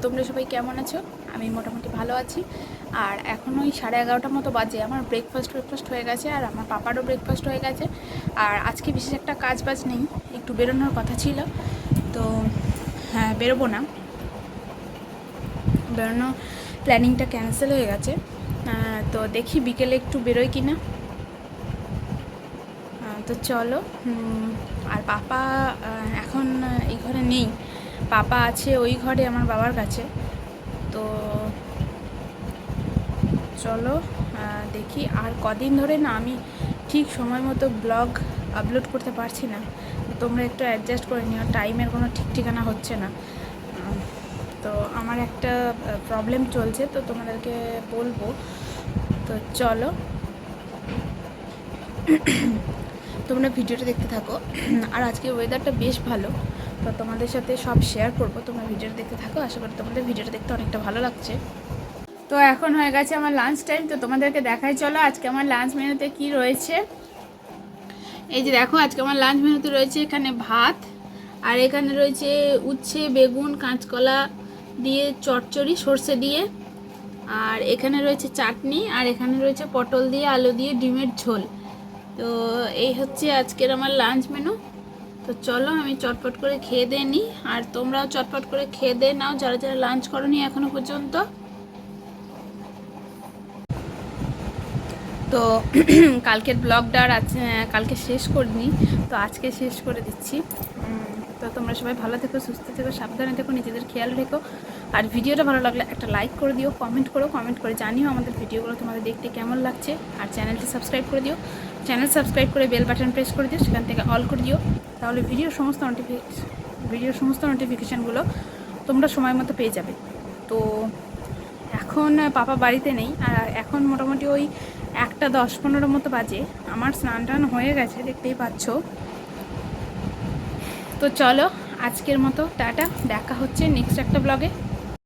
তোমরা সবাই কেমন আছো? আমি মোটামুটি ভালো আছি। আর এখন ওই 11:30টার মতো বাজে। আমার ব্রেকফাস্ট হয়ে গেছে, আর আমার পাপারও ব্রেকফাস্ট হয়ে গেছে। আর আজকে বিশেষ একটা কাজ বাজ নেই, একটু বেরোনোর কথা ছিল, তো হ্যাঁ বেরোবো না, বেরোনো প্ল্যানিংটা ক্যান্সেল হয়ে গেছে। তো দেখি বিকেলে একটু বেরোই কি না। তো চলো। আর পাপা এখন এই ঘরে নেই, পাপা আছে ওই ঘরে আমার বাবার কাছে। তো চলো দেখি। আর কদিন ধরে না আমি ঠিক সময় মতো ব্লগ আপলোড করতে পারছি না, তোমরা একটু অ্যাডজাস্ট করে নিও, টাইমের কোনো ঠিক ঠিকানা হচ্ছে না। তো আমার একটা প্রবলেম চলছে, তো তোমাদেরকে বলবো। তো চলো তোমরা ভিডিওটা দেখতে থাকো। আর আজকে ওয়েদারটা বেশ ভালো, তো তোমাদের সাথে সব শেয়ার করবো। তোমরা ভিডিওটা দেখতে থাকো, আশা করি তোমাদের ভিডিওটা দেখতে অনেকটা ভালো লাগছে। তো এখন হয়ে গেছে আমার লাঞ্চ টাইম, তো তোমাদেরকে দেখাই চলো আজকে আমার লাঞ্চ মেনুতে কি রয়েছে। এই যে দেখো, আজকে আমার লাঞ্চ মেনুতে রয়েছে এখানে ভাত, আর এখানে রয়েছে উচ্ছে, বেগুন, কাঁচকলা দিয়ে চচ্চড়ি সর্ষে দিয়ে, আর এখানে রয়েছে চাটনি, আর এখানে রয়েছে পটল দিয়ে আলু দিয়ে ডিমের ঝোল। তো এই হচ্ছে আজকের আমার লাঞ্চ মেনু। তো চলো আমি চটপট করে খেয়ে দিয়ে নিই, আর তোমরাও চটপট করে খেয়ে দিয়ে নাও যারা যারা লাঞ্চ করোনি এখনো পর্যন্ত। তো কালকের ব্লগটা আর কালকে শেষ করিনি, তো আজকে শেষ করে দিচ্ছি। তো তোমরা সবাই ভালো থেকো, সুস্থ থেকো, সাবধানে থেকো, নিজেদের খেয়াল রেখো। আর ভিডিওটা ভালো লাগলে একটা লাইক করে দিও, কমেন্ট করে জানিও আমাদের ভিডিওগুলো তোমাদের দেখতে কেমন লাগছে। আর চ্যানেলটি সাবস্ক্রাইব করে দিও, চ্যানেল সাবস্ক্রাইব করে বেল বাটন প্রেস করে দিও, সেখান থেকে অল করে দিও, তাহলে ভিডিওর সমস্ত নোটিফিকেশানগুলো তোমরা সময় মতো পেয়ে যাবে। তো এখন পাপা বাড়িতে নেই, আর এখন মোটামুটি ওই 1:10-15 মতো বাজে। আমার স্নান টান হয়ে গেছে, দেখতেই পাচ্ছ। তো চলো আজকের মতো টাটা, দেখা হচ্ছে নেক্সট একটা ব্লগে।